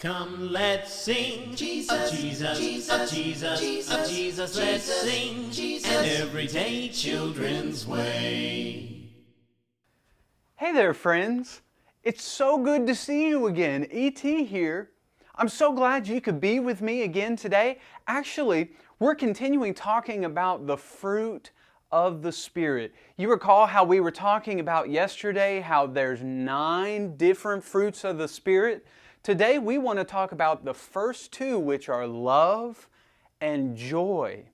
Come, let's sing Jesus, Jesus, Jesus, Jesus, Jesus, let's sing an everyday children's way. Hey there, friends. It's so good to see you again. E.T. here. I'm so glad you could be with me again today. Actually, we're continuing talking about the fruit of the Spirit. You recall how we were talking about yesterday, how there's 9 different fruits of the Spirit? Today we want to talk about the first 2, which are love and joy.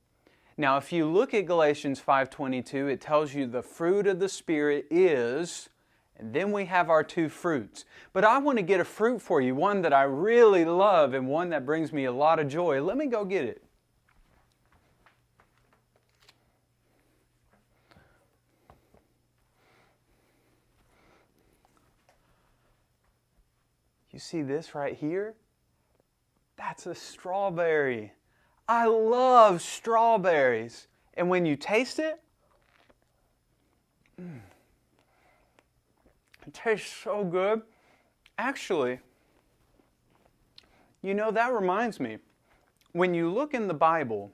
Now, if you look at Galatians 5:22, it tells you the fruit of the Spirit is, and then we have our 2 fruits. But I want to get a fruit for you, one that I really love and one that brings me a lot of joy. Let me go get it. You see this right here? That's a strawberry. I love strawberries. And when you taste it, it tastes so good. Actually, you know, that reminds me, when you look in the Bible,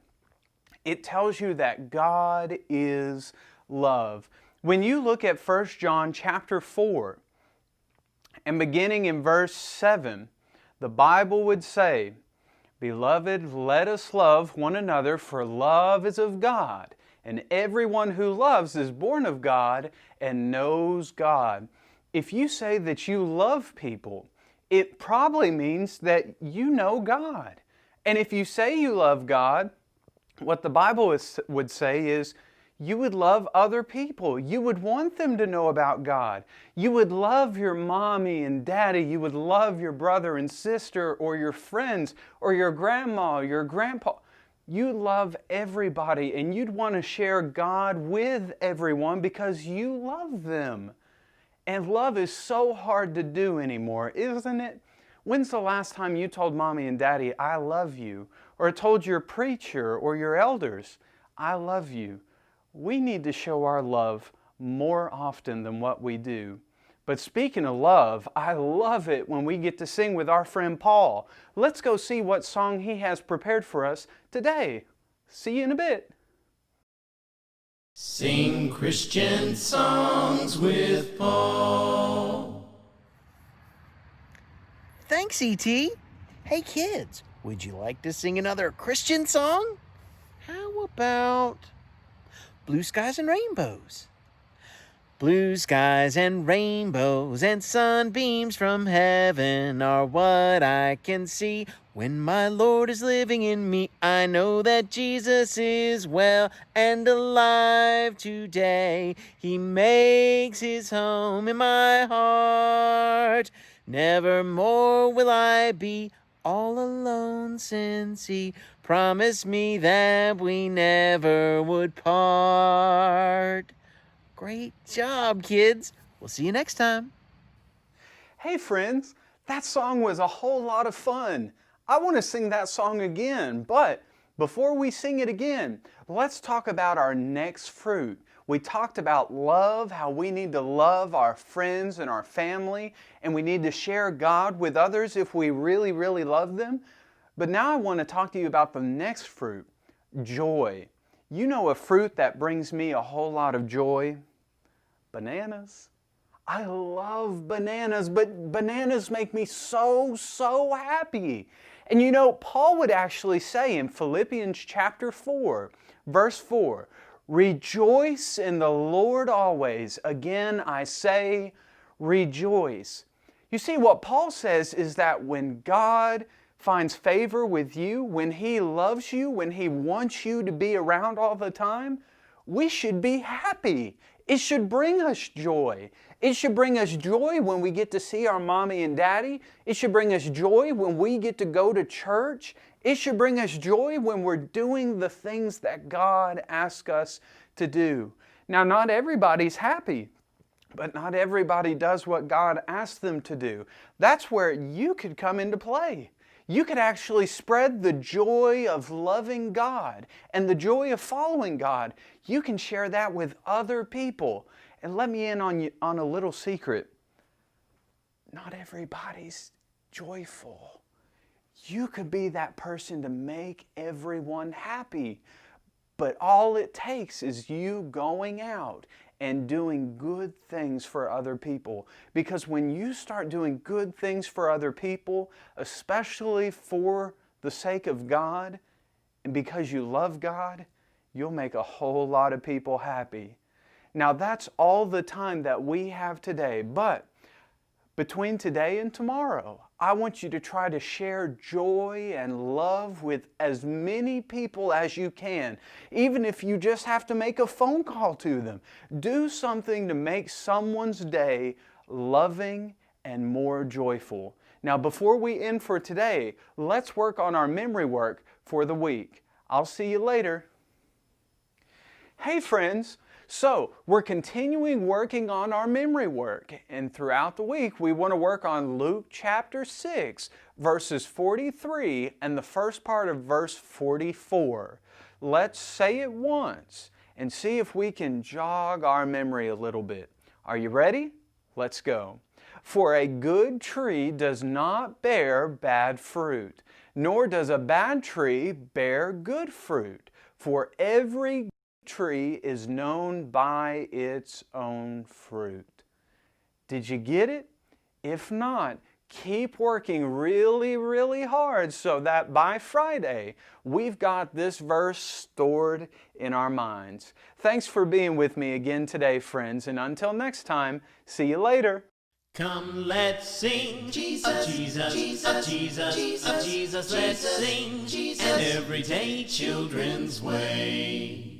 it tells you that God is love. When you look at 1 John chapter 4, and beginning in verse 7, the Bible would say, "Beloved, let us love one another, for love is of God, and everyone who loves is born of God and knows God." If you say that you love people, it probably means that you know God. And if you say you love God, what the Bible would say is, you would love other people. You would want them to know about God. You would love your mommy and daddy. You would love your brother and sister or your friends or your grandma or your grandpa. You love everybody and you'd want to share God with everyone because you love them. And love is so hard to do anymore, isn't it? When's the last time you told mommy and daddy, "I love you," or told your preacher or your elders, "I love you"? We need to show our love more often than what we do. But speaking of love, I love it when we get to sing with our friend Paul. Let's go see what song he has prepared for us today. See you in a bit. Sing Christian songs with Paul. Thanks, E.T. Hey, kids, would you like to sing another Christian song? How about Blue Skies and Rainbows? Blue skies and rainbows and sunbeams from heaven are what I can see. When my Lord is living in me, I know that Jesus is well and alive today. He makes his home in my heart. Nevermore will I be all alone since he promised me that we never would part. Great job, kids. We'll see you next time. Hey friends, that song was a whole lot of fun. I want to sing that song again, but before we sing it again, let's talk about our next fruit. We talked about love, how we need to love our friends and our family, and we need to share God with others if we really, really love them. But now I want to talk to you about the next fruit, joy. You know a fruit that brings me a whole lot of joy? Bananas. I love bananas, but bananas make me so happy. And you know, Paul would actually say in Philippians chapter 4, verse 4, "Rejoice in the Lord always. Again, I say, rejoice." You see, what Paul says is that when God finds favor with you, when He loves you, when He wants you to be around all the time, we should be happy. It should bring us joy. It should bring us joy when we get to see our mommy and daddy. It should bring us joy when we get to go to church. It should bring us joy when we're doing the things that God asks us to do. Now, not everybody's happy, but not everybody does what God asks them to do. That's where you could come into play. You could actually spread the joy of loving God and the joy of following God. You can share that with other people. And let me in on a little secret. Not everybody's joyful. You could be that person to make everyone happy. But all it takes is you going out and doing good things for other people. Because when you start doing good things for other people, especially for the sake of God, and because you love God, you'll make a whole lot of people happy. Now that's all the time that we have today, but between today and tomorrow, I want you to try to share joy and love with as many people as you can. Even if you just have to make a phone call to them. Do something to make someone's day loving and more joyful. Now, before we end for today, let's work on our memory work for the week. I'll see you later. Hey friends! So, we're continuing working on our memory work, and throughout the week we want to work on Luke chapter 6, verses 43 and the first part of verse 44. Let's say it once and see if we can jog our memory a little bit. Are you ready? Let's go. For a good tree does not bear bad fruit, nor does a bad tree bear good fruit. For every tree is known by its own fruit. Did you get it? If not, keep working really hard so that by Friday we've got this verse stored in our minds. Thanks for being with me again today, friends, and until next time, see you later. Come, let's sing Jesus, Jesus, Jesus, Jesus, Jesus, let's sing an everyday children's way.